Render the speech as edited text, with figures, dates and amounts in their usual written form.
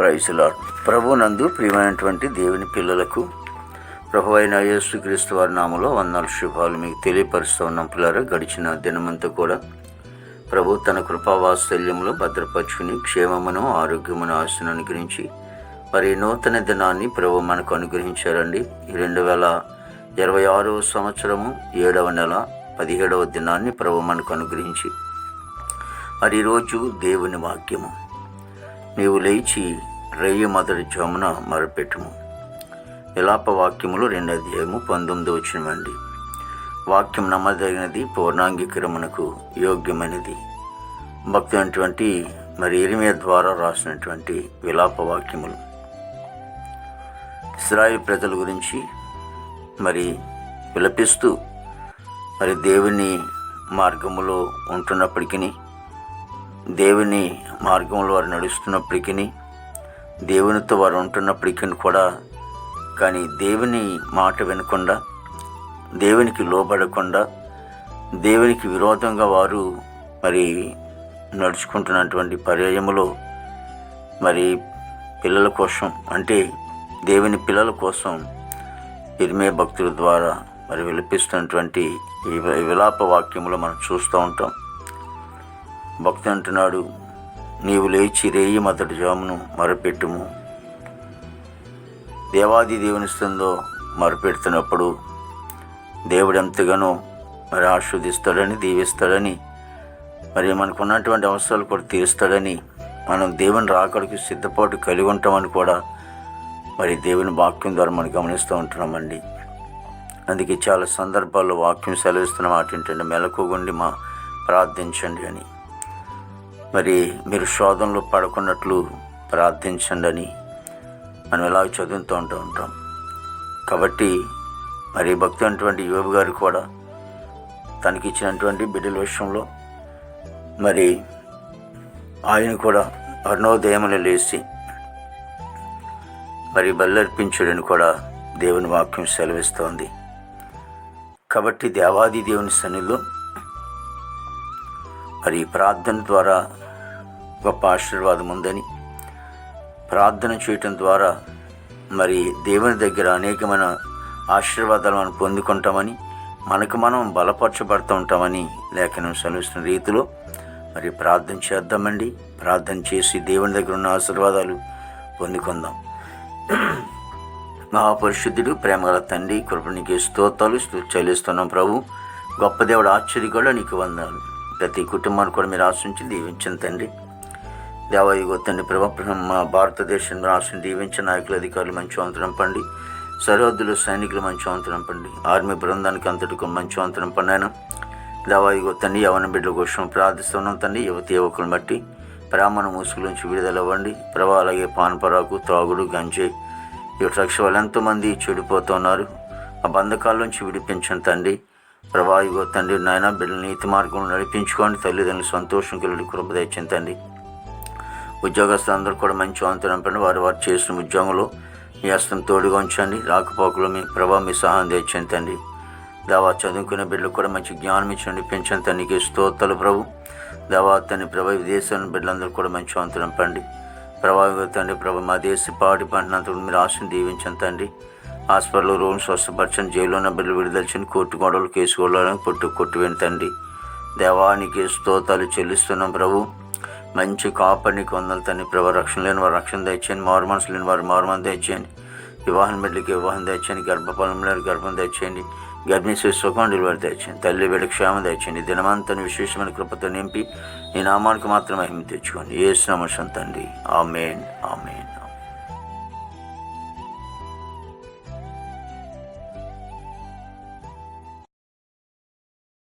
Praise lord. ప్రభునందు ప్రియమైనటువంటి దేవుని పిల్లలకు ప్రభు అయిన యేసుక్రీస్తు వారి నామములో వందనాలు శుభాలు మీకు తెలియపరుస్తూ ఉన్నాం. పిల్లరా, గడిచిన దినమంతా కూడా ప్రభు తన కృపావాత్సల్యంలో భద్రపరుచుకుని క్షేమమును ఆరోగ్యమును ఆశను అనుగ్రహించి మరి నూతన దినాన్ని ప్రభు మనకు అనుగ్రహించారండి. 2026 సంవత్సరము 7వ నెల 17వ దినాన్ని ప్రభు మనకు అనుగ్రహించి మరి ఈరోజు దేవుని వాక్యము, నీవు లేచి రేయి మొదటి జామున మొరపెట్టుము. విలాప వాక్యములు 2వ అధ్యాయము 19వ వచనమండి. వాక్యం నమ్మదగినది, పూర్ణాంగీకరమునకు యోగ్యమైనది. భక్తి అయినటువంటి మరి ఇర్మియా ద్వారా రాసినటువంటి విలాప వాక్యములు ఇశ్రాయేలు ప్రజల గురించి మరి విలపిస్తూ మరి దేవుని మార్గములో ఉంటున్నప్పటికీ, దేవుని మార్గంలో వారు నడుస్తున్నప్పటికీ, దేవునితో వారు ఉంటున్నప్పటికీ కూడా కానీ దేవుని మాట వినకుండా, దేవునికి లోబడకుండా, దేవునికి విరోధంగా వారు మరి నడుచుకుంటున్నటువంటి పర్యాయములో మరి పిల్లల కోసం, అంటే దేవుని పిల్లల కోసం ఇర్మియా భక్తుల ద్వారా మరి విలపిస్తున్నటువంటి ఈ విలాప వాక్యములో మనం చూస్తూ ఉంటాం. భక్తి అంటున్నాడు, నీవు లేచి రేయి మొదటి జామును మొరపెట్టుము. దేవాది దేవుని స్థంలో మొరపెడుతున్నప్పుడు దేవుడు ఎంతగానో మరి ఆశీర్వదిస్తాడని, దీవిస్తాడని, మరి మనకు ఉన్నటువంటి అవసరాలు కూడా తీరుస్తాడని, మనం దేవుని రాకడికి సిద్ధపాటు కలిగి ఉంటామని కూడా మరి దేవుని వాక్యం ద్వారా మనం గమనిస్తూ ఉంటున్నామండి. అందుకే చాలా సందర్భాల్లో వాక్యం సెలవిస్తున్న మాట ఏంటంటే, మెలకువగుండి ప్రార్థించండి అని, మరి మీరు శోధనలో పడకున్నట్లు ప్రార్థించండి అని మనం ఇలా చదువుతూ ఉంటాం. కాబట్టి మరి భక్తి అయినటువంటి యోబు గారు కూడా తనకి ఇచ్చినటువంటి బిడ్డల విషయంలో మరి ఆయన కూడా అరుణోదయములు లేచి మరి బల్లర్పించుడని కూడా దేవుని వాక్యం సెలవిస్తోంది. కాబట్టి దేవాది దేవుని సన్నిధిలో మరి ప్రార్థన ద్వారా గొప్ప ఆశీర్వాదం ఉందని, ప్రార్థన చేయటం ద్వారా మరి దేవుని దగ్గర అనేకమైన ఆశీర్వాదాలు మనం పొందుకుంటామని, మనకు మనం బలపరచబడుతూ ఉంటామని లేఖనం సెలవిస్తున్న రీతిలో మరి ప్రార్థన చేద్దామండి. ప్రార్థన చేసి దేవుని దగ్గర ఉన్న ఆశీర్వాదాలు పొందుకుందాం. మహాపరిశుద్ధుడు, ప్రేమగల తండ్రి, కృపణికి స్తోత్రాలు చెల్లిస్తున్నాం. ప్రభు గొప్ప దేవుడు, ఆశ్చర్యగా నీకు వందనాలు. ప్రతి కుటుంబాన్ని కూడా మీరు ఆశించి దీవించండి తండ్రి. దేవాదిగో తండ్రి ప్రభు, మా భారతదేశంలో ఆశను దీవించిన నాయకులు, అధికారులు మంచి వంతనం పండి, సరిహద్దులు సైనికులు మంచి వంతనం పండి, ఆర్మీ బృందానికి అంతటికి మంచి వంతనం పండాను. దేవాదిగో తండ్రి, యవన బిడ్డల కోసం ప్రార్థిస్తున్నాం తండ్రి. యువతి యువకులను బట్టి బ్రాహ్మణ మూసుల నుంచి విడుదల అవ్వండి ప్రభు. అలాగే పాన్పరాకు, త్రాగుడు, గంజాయి, ఈ డ్రగ్స్ వల్ల ఎంతోమంది చెడిపోతున్నారు. ఆ బంధకాల నుంచి విడిపించండి తండ్రి. ప్రభావిగో తండ్రి నాయన, బిడ్డలు నీతి మార్గంలో నడిపించుకోండి. తల్లిదండ్రులు సంతోషం కలిగి కృప తెచ్చండి తండ్రి. ఉద్యోగస్తులందరూ కూడా మంచి వంతనం పండి, వారు చేసిన ఉద్యోగంలో మీ హస్తం తోడుగా ఉంచండి. రాకపోకలో మీ ప్రభావ, మీ సహాయం తెచ్చండి తండ్రి. దేవా చదువుకునే బిడ్డలు కూడా మంచి జ్ఞానం ఇచ్చి నడిపించండి తండ్రికి స్తోత్రాలు ప్రభు. దేవా తండ్రి ప్రభా, విదేశాల బిడ్డలందరూ కూడా మంచి వంతనం పండి ప్రభావిగో తండ్రి ప్రభు, మా దేశ పాటి పంటనంతా మీరు ఆశను దీవించండి తండ్రి. హాస్పిటల్లో రోగులు స్వస్థపరచండి, జైల్లో ఉన్న బిడ్డలు విడుదలచండి, కోర్టు గొడవలు, కేసు గొడవలను కొట్టువేయండి తండ్రి. దేవానికి స్తోత్రాలు చెల్లిస్తున్నాం ప్రభు. మంచి కాపాడికి వందలు తండ్రి ప్రభు. రక్షణ లేని వారు రక్షణ తెచ్చేయండి, మారు మనసు లేని వారు మారు మనసు తెచ్చేయండి, వివాహం బిడ్డలకి వివాహం తెచ్చేయండి, గర్భఫలంలో గర్భం తెచ్చేయండి, గర్భిణీ సుఖం డెలివరీ తెచ్చేయండి, తల్లి బిడ్డ క్షేమం తెచ్చేయండి. దినమంతా విశేషమైన కృపతో నింపి నీ నామానికి మాత్రం మహిమ తెచ్చుకోండి. యేసు నామమున తండ్రి, ఆమేన్, ఆమేన్.